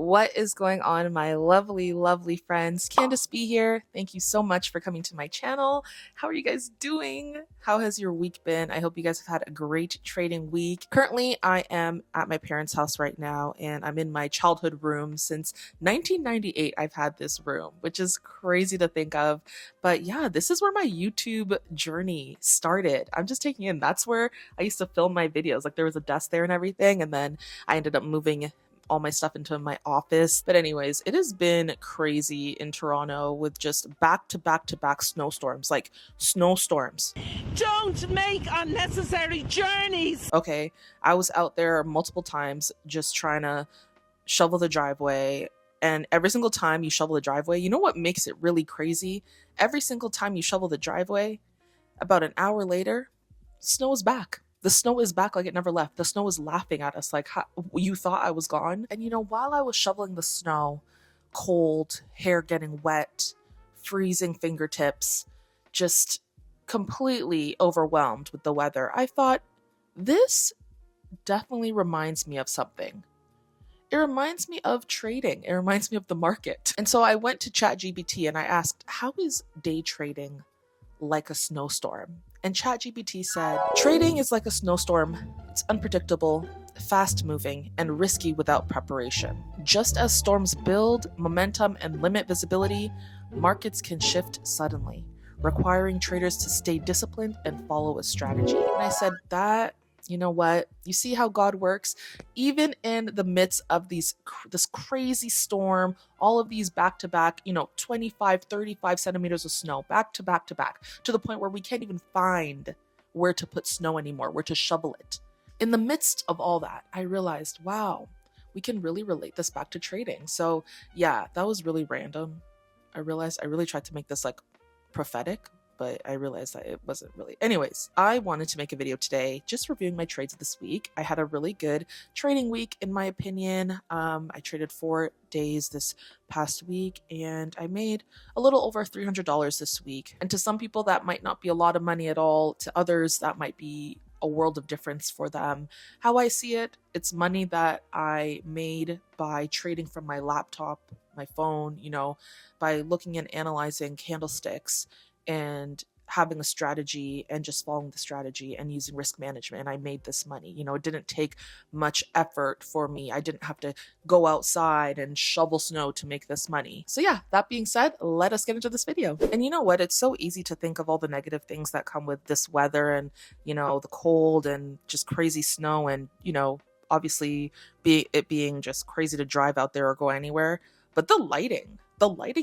What is going on, my lovely friends? Candace B here. Thank you so much for coming to my channel. How are you guys doing? How has your week been? I hope you guys have had a great trading week. Currently, I am at my parents' house right now, and I'm in my childhood room. Since 1998, I've had this room, which is crazy to think of. But yeah, this is where my YouTube journey started. I'm just taking in, that's where I used to film my videos. Like, there was a desk there and everything, and then I ended up moving all my stuff into my office. But anyways, it has been crazy in Toronto with just back to back snowstorms, like snowstorms. Don't make unnecessary journeys. Okay, I was out there multiple times just trying to shovel the driveway. And every single time you shovel the driveway, you know what makes it really crazy? Every single time you shovel the driveway, about an hour later, snow is back. The snow is back like it never left. The snow is laughing at us like, you thought I was gone? And while I was shoveling the snow, cold, hair getting wet, freezing fingertips, just completely overwhelmed with the weather, I thought, this definitely reminds me of something. It reminds me of trading. It reminds me of the market. And so I went to ChatGPT and I asked, how is day trading like a snowstorm? And ChatGPT said, trading is like a snowstorm. It's unpredictable, fast-moving, and risky without preparation. Just as storms build momentum and limit visibility, markets can shift suddenly, requiring traders to stay disciplined and follow a strategy. And I said, you know what? You see how God works? Even in the midst of this crazy storm, all of these back-to-back, 25, 35 centimeters of snow, back to back, to the point where we can't even find where to put snow anymore, where to shovel it. In the midst of all that, I realized, wow, we can really relate this back to trading. So yeah, that was really random. I realized I really tried to make this like prophetic, but I realized that it wasn't really. Anyways, I wanted to make a video today just reviewing my trades this week. I had a really good trading week, in my opinion. I traded 4 days this past week, and I made a little over $300 this week. And to some people, that might not be a lot of money at all. To others, that might be a world of difference for them. How I see it, it's money that I made by trading from my laptop, my phone, by looking and analyzing candlesticks and having a strategy and just following the strategy and using risk management. And I made this money. It didn't take much effort for me. I didn't have to go outside and shovel snow to make this money. So yeah, that being said, let us get into this video. And you know what? It's so easy to think of all the negative things that come with this weather and, the cold and just crazy snow and, obviously it being just crazy to drive out there or go anywhere. But the lighting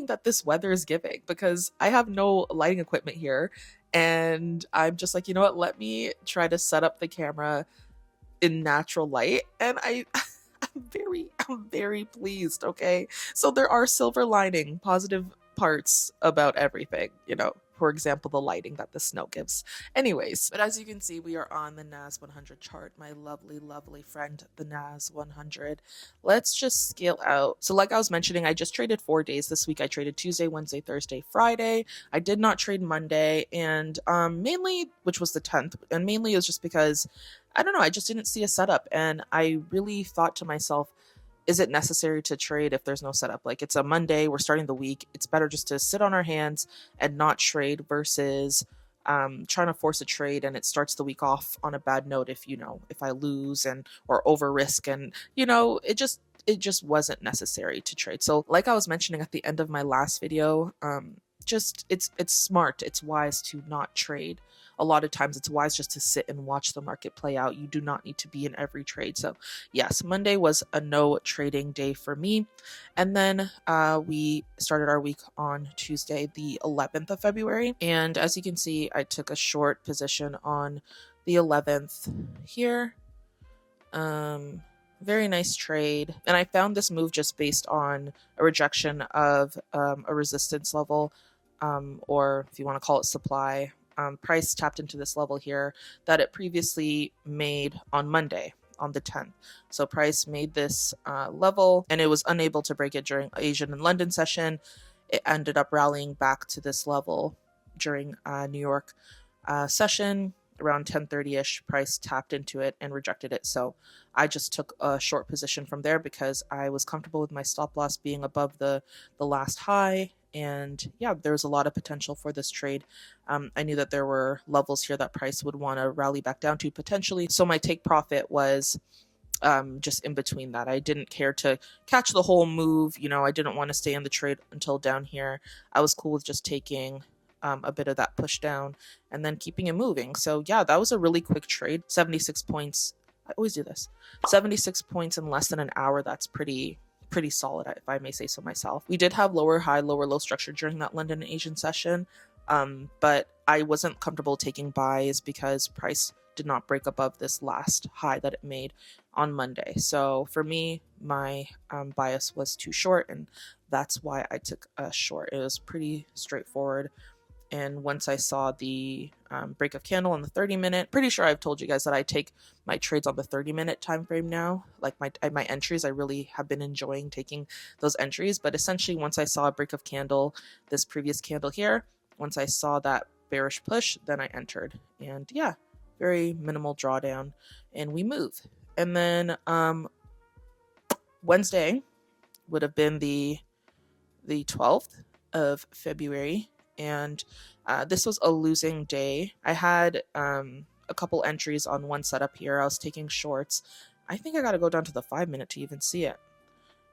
that this weather is giving, because I have no lighting equipment here, and I'm just like, you know what, let me try to set up the camera in natural light, and I'm very pleased. Okay, so there are silver lining, positive parts about everything, for example, the lighting that the snow gives. Anyways, but as you can see, we are on the NAS100 chart, my lovely friend, the NAS100. Let's just scale out. So like I was mentioning, I just traded 4 days this week. I traded Tuesday, Wednesday, Thursday, Friday. I did not trade Monday, and mainly, which was the 10th, and mainly it was just because, I don't know, I just didn't see a setup, and I really thought to myself, is it necessary to trade if there's no setup? Like, it's a Monday, we're starting the week. It's better just to sit on our hands and not trade versus trying to force a trade and it starts the week off on a bad note if I lose or over risk, and it just wasn't necessary to trade. So like I was mentioning at the end of my last video, it's smart, it's wise to not trade. A lot of times it's wise just to sit and watch the market play out. You do not need to be in every trade. So yes, Monday was a no trading day for me. And then we started our week on Tuesday, the 11th of February. And as you can see, I took a short position on the 11th here. Very nice trade. And I found this move just based on a rejection of a resistance level, or if you want to call it supply. Price tapped into this level here that it previously made on Monday, on the 10th. So price made this level, and it was unable to break it during Asian and London session. It ended up rallying back to this level during New York session, around 10:30ish, price tapped into it and rejected it. So I just took a short position from there because I was comfortable with my stop loss being above the last high. And yeah, there was a lot of potential for this trade. I knew that there were levels here that price would want to rally back down to potentially. So my take profit was just in between that. I didn't care to catch the whole move. I didn't want to stay in the trade until down here. I was cool with just taking a bit of that push down and then keeping it moving. So yeah, that was a really quick trade. 76 points. I always do this. 76 points in less than an hour. That's pretty solid, if I may say so myself. We did have lower high, lower low structure during that London and Asian session, but I wasn't comfortable taking buys because price did not break above this last high that it made on Monday. So for me, my bias was too short, and that's why I took a short. It was pretty straightforward. And once I saw the break of candle on the 30-minute, pretty sure I've told you guys that I take my trades on the 30-minute time frame now. Like my entries, I really have been enjoying taking those entries. But essentially, once I saw a break of candle, this previous candle here, once I saw that bearish push, then I entered. And yeah, very minimal drawdown, and we move. And then Wednesday would have been the 12th of February. And this was a losing day. I had a couple entries on one setup here. I was taking shorts. I think I got to go down to the 5-minute to even see it.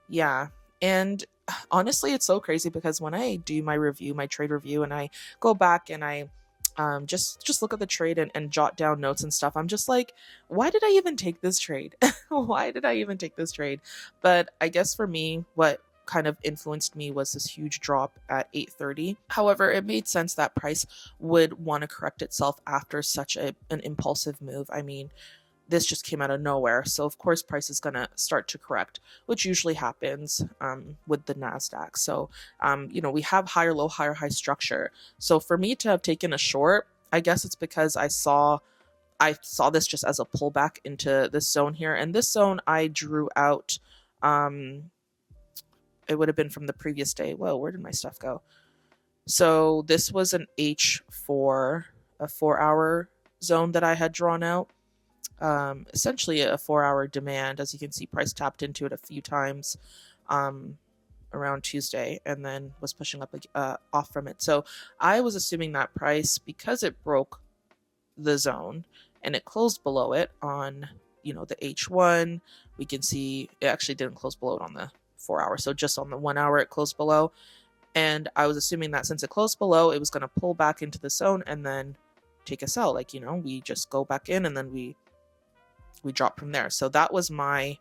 Yeah. And honestly, it's so crazy because when I do my review, my trade review, and I go back and I just look at the trade and jot down notes and stuff, I'm just like, why did I even take this trade? Why did I even take this trade? But I guess for me, what kind of influenced me was this huge drop at 8:30. However, it made sense that price would want to correct itself after such an impulsive move. I mean, this just came out of nowhere. So of course price is going to start to correct, which usually happens with the NASDAQ. So, we have higher low, higher high structure. So for me to have taken a short, I guess it's because I saw this just as a pullback into this zone here. And this zone I drew out, it would have been from the previous day. Whoa, where did my stuff go? So this was an H4, a 4-hour zone that I had drawn out. Essentially a 4-hour demand. As you can see, price tapped into it a few times around Tuesday and then was pushing up off from it. So I was assuming that price, because it broke the zone and it closed below it on the H1, we can see it actually didn't close below it on the 4-hour. So just on the 1 hour it closed below. And I was assuming that since it closed below, it was going to pull back into the zone and then take a sell. Like, we just go back in and then we drop from there. So that was my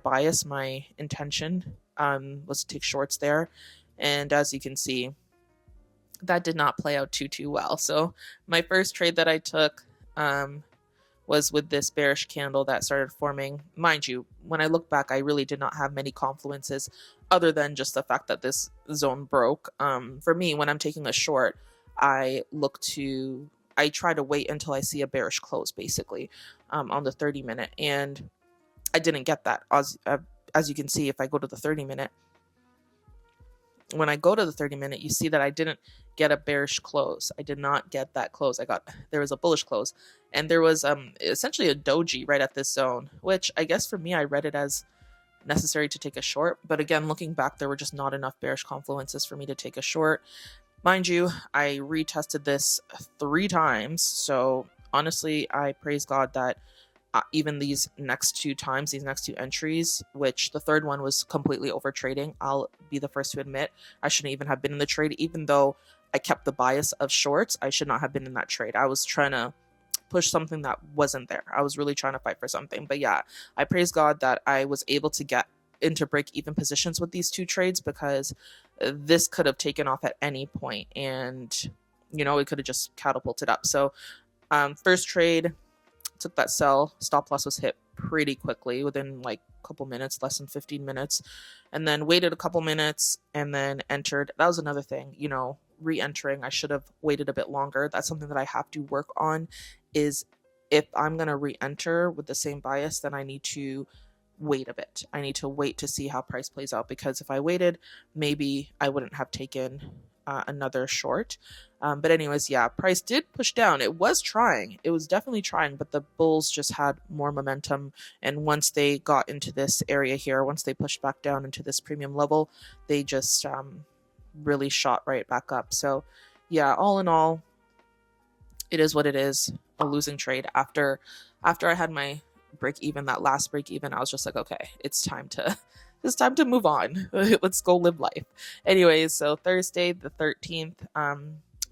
bias, my intention was to take shorts there. And as you can see, that did not play out too well. So my first trade that I took was with this bearish candle that started forming. Mind you, when I look back, I really did not have many confluences other than just the fact that this zone broke. For me, when I'm taking a short, I try to wait until I see a bearish close, basically, on the 30-minute. And I didn't get that. As you can see, if I go to the 30-minute, when I go to the 30-minute, you see that I didn't get a bearish close. I did not get that close. There was a bullish close. And there was essentially a doji right at this zone, which I guess for me, I read it as necessary to take a short. But again, looking back, there were just not enough bearish confluences for me to take a short. Mind you, I retested this 3 times. So honestly, I praise God that even these next 2 entries, which the third one was completely over trading. I'll be the first to admit I shouldn't even have been in the trade, even though I kept the bias of shorts. I should not have been in that trade. I was trying to push something that wasn't there. I was really trying to fight for something. But yeah, I praise God that I was able to get into break-even positions with these 2 trades, because this could have taken off at any point and it could have just catapulted up. So first trade, took that sell. Stop loss was hit pretty quickly within like a couple minutes, less than 15 minutes, and then waited a couple minutes and then entered. That was another thing, re-entering. I should have waited a bit longer. That's something that I have to work on, is if I'm going to re-enter with the same bias, then I need to wait a bit. I need to wait to see how price plays out, because if I waited, maybe I wouldn't have taken another short. But anyways, yeah, price did push down. It was trying. It was definitely trying, but the bulls just had more momentum. And once they got into this area here, once they pushed back down into this premium level, they just really shot right back up. So yeah, all in all, it is what it is. A losing trade. After I had my break even, that last break even, I was just like, okay, it's time to move on. Let's go live life. Anyways, so Thursday the 13th,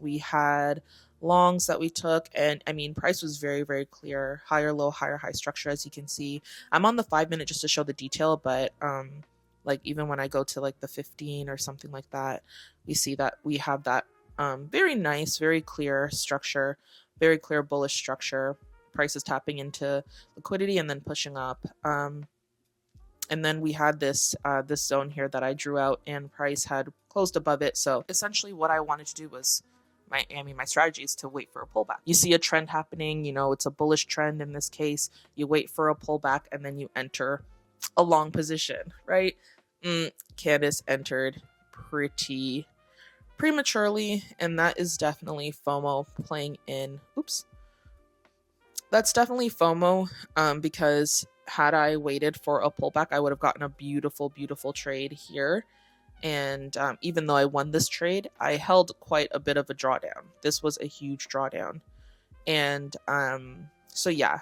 we had longs that we took, and I mean, price was very, very clear. Higher low, higher high structure, as you can see. I'm on the 5 minute just to show the detail, but like even when I go to like the 15 or something like that, we see that we have that very nice, very clear structure, very clear bullish structure. Price is tapping into liquidity and then pushing up. And then we had this this zone here that I drew out, and price had closed above it. So essentially what I wanted to do was my strategy is to wait for a pullback. You see a trend happening, it's a bullish trend in this case. You wait for a pullback and then you enter a long position, right? Candace entered pretty prematurely, and that is definitely FOMO playing in. Oops. That's definitely FOMO, because had I waited for a pullback, I would have gotten a beautiful, beautiful trade here. And even though I won this trade, I held quite a bit of a drawdown. This was a huge drawdown. And so yeah,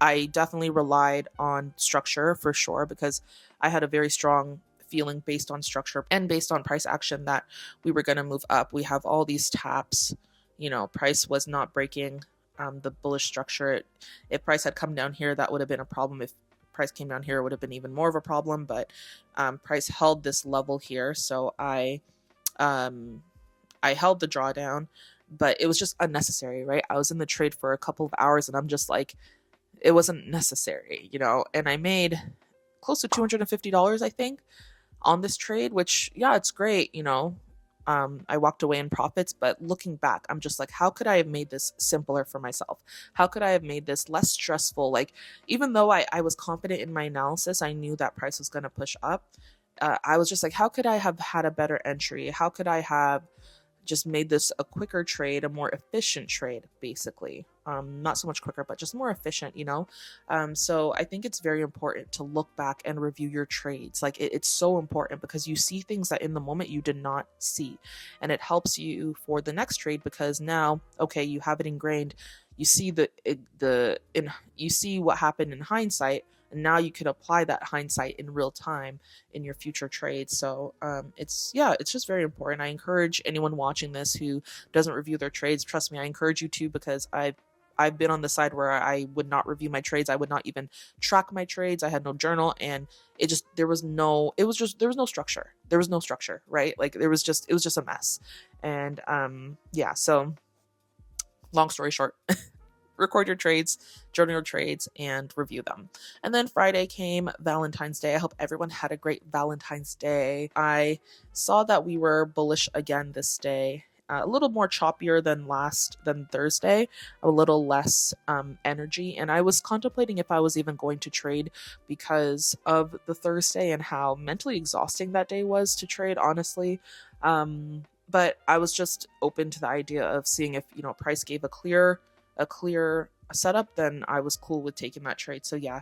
I definitely relied on structure for sure, because I had a very strong feeling based on structure and based on price action that we were going to move up. We have all these taps, price was not breaking the bullish structure. If price had come down here, that would have been a problem. If price came down here, it would have been even more of a problem, but price held this level here. So I held the drawdown, but it was just unnecessary, right? I was in the trade for a couple of hours and I'm just like, it wasn't necessary, and I made close to $250, I think, on this trade, which, yeah, it's great, I walked away in profits, but looking back, I'm just like, how could I have made this simpler for myself? How could I have made this less stressful? Like, even though I was confident in my analysis, I knew that price was going to push up. I was just like, how could I have had a better entry? How could I have just made this a quicker trade, a more efficient trade, basically. Not so much quicker, but just more efficient, So I think it's very important to look back and review your trades. Like it's so important because you see things that in the moment you did not see, and it helps you for the next trade because now, okay, you have it ingrained. You see you see what happened in hindsight, and now you can apply that hindsight in real time in your future trades. So it's just very important. I encourage anyone watching this who doesn't review their trades, trust me, I encourage you to, because I've been on the side where I would not review my trades. I would not even track my trades. I had no journal, and there was no structure. There was no structure, right? Like it was just a mess. And so long story short, record your trades, journal your trades, and review them. And then Friday came, Valentine's Day. I hope everyone had a great Valentine's Day. I saw that we were bullish again this day. A little more choppier than Thursday, a little less energy. And I was contemplating if I was even going to trade because of the Thursday and how mentally exhausting that day was to trade, honestly. But I was just open to the idea of seeing if, price gave a clear setup, then I was cool with taking that trade. So yeah,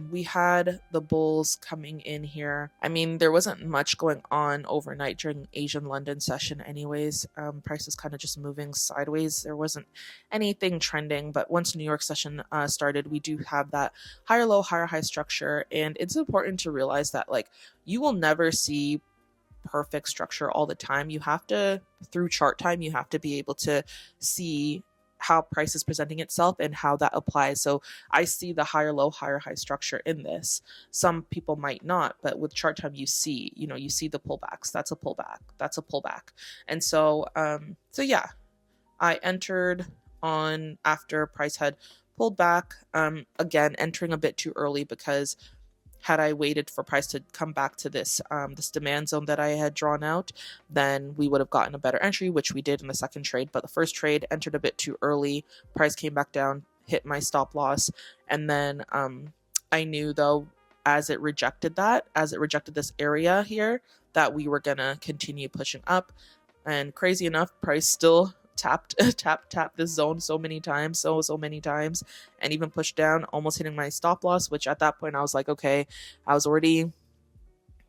we had the bulls coming in here. I mean, there wasn't much going on overnight during Asian London session anyways. Price was kind of just moving sideways. There wasn't anything trending, but once New York session started, we do have that higher low, higher high structure. And it's important to realize that like you will never see perfect structure all the time. You have to, through chart time, you have to be able to see how price is presenting itself and how that applies. So I see the higher low, higher high structure in this. Some people might not, but with chart time, you see the pullbacks. That's a pullback. That's a pullback. And so, yeah, I entered on after price had pulled back. Again, entering a bit too early because had I waited for price to come back to this this demand zone that I had drawn out, then we would have gotten a better entry, which we did in the second trade. But the first trade entered a bit too early. Price came back down, hit my stop loss. And then I knew, though, as it rejected this area here, that we were going to continue pushing up. And crazy enough, price still tapped tap this zone so many times, so many times, and even pushed down, almost hitting my stop loss, which at that point I was like, okay, I was already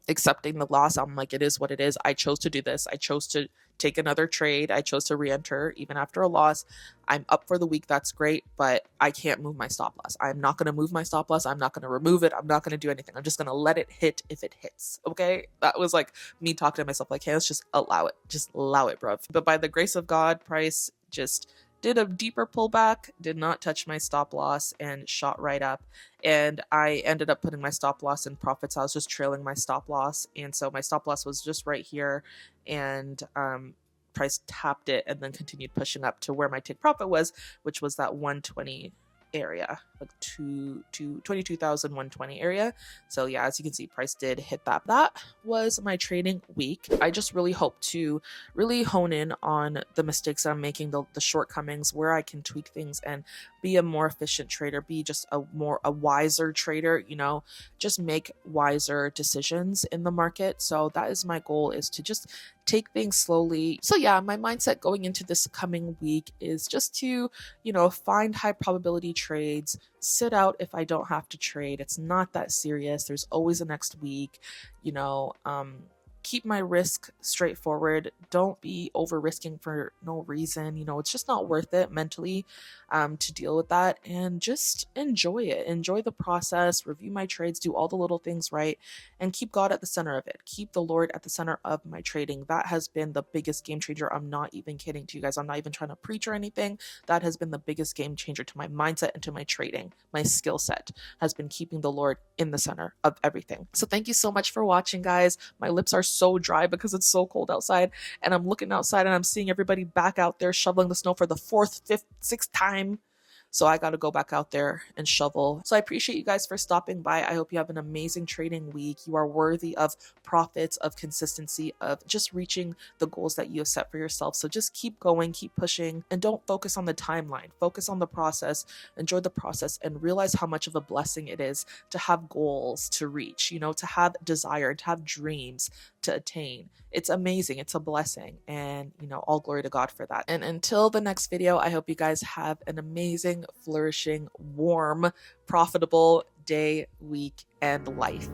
accepting the loss. I'm like, it is what it is. I chose to do this. I chose to take another trade. I chose to re-enter even after a loss. I'm up for the week. That's great, but I can't move my stop loss. I'm not going to move my stop loss. I'm not going to remove it. I'm not going to do anything. I'm just going to let it hit if it hits. Okay. That was like me talking to myself like, hey, let's just allow it. Just allow it, bro. But by the grace of God, price just did a deeper pullback, did not touch my stop loss, and shot right up. And I ended up putting my stop loss in profits. I was just trailing my stop loss. And so my stop loss was just right here. And price tapped it and then continued pushing up to where my take profit was, which was that 120 area, like 22,120 area. So yeah, as you can see, price did hit that. That was my trading week. I just really hope to really hone in on the mistakes I'm making, the shortcomings, where I can tweak things and be a more efficient trader, be just a wiser trader, you know, just make wiser decisions in the market. So that is my goal, is to just take things slowly. So yeah, my mindset going into this coming week is just to, you know, find high probability trades, sit out if I don't have to trade. It's not that serious. There's always a next week, you know, keep my risk straightforward. Don't be over risking for no reason. You know, it's just not worth it mentally to deal with that, and just enjoy it. Enjoy the process, review my trades, do all the little things right, and keep God at the center of it. Keep the Lord at the center of my trading. That has been the biggest game changer. I'm not even kidding to you guys. I'm not even trying to preach or anything. That has been the biggest game changer to my mindset and to my trading. My skill set has been keeping the Lord in the center of everything. So thank you so much for watching, guys. My lips are so dry because it's so cold outside, and I'm looking outside and I'm seeing everybody back out there shoveling the snow for the 4th, 5th, 6th time. So I got to go back out there and shovel. So I appreciate you guys for stopping by. I hope you have an amazing trading week. You are worthy of profits, of consistency, of just reaching the goals that you have set for yourself. So just keep going, keep pushing, and don't focus on the timeline. Focus on the process, enjoy the process, and realize how much of a blessing it is to have goals to reach, you know, to have desire, to have dreams to attain. It's amazing. It's a blessing. And, you know, all glory to God for that. And until the next video, I hope you guys have an amazing, flourishing, warm, profitable day, week, and life.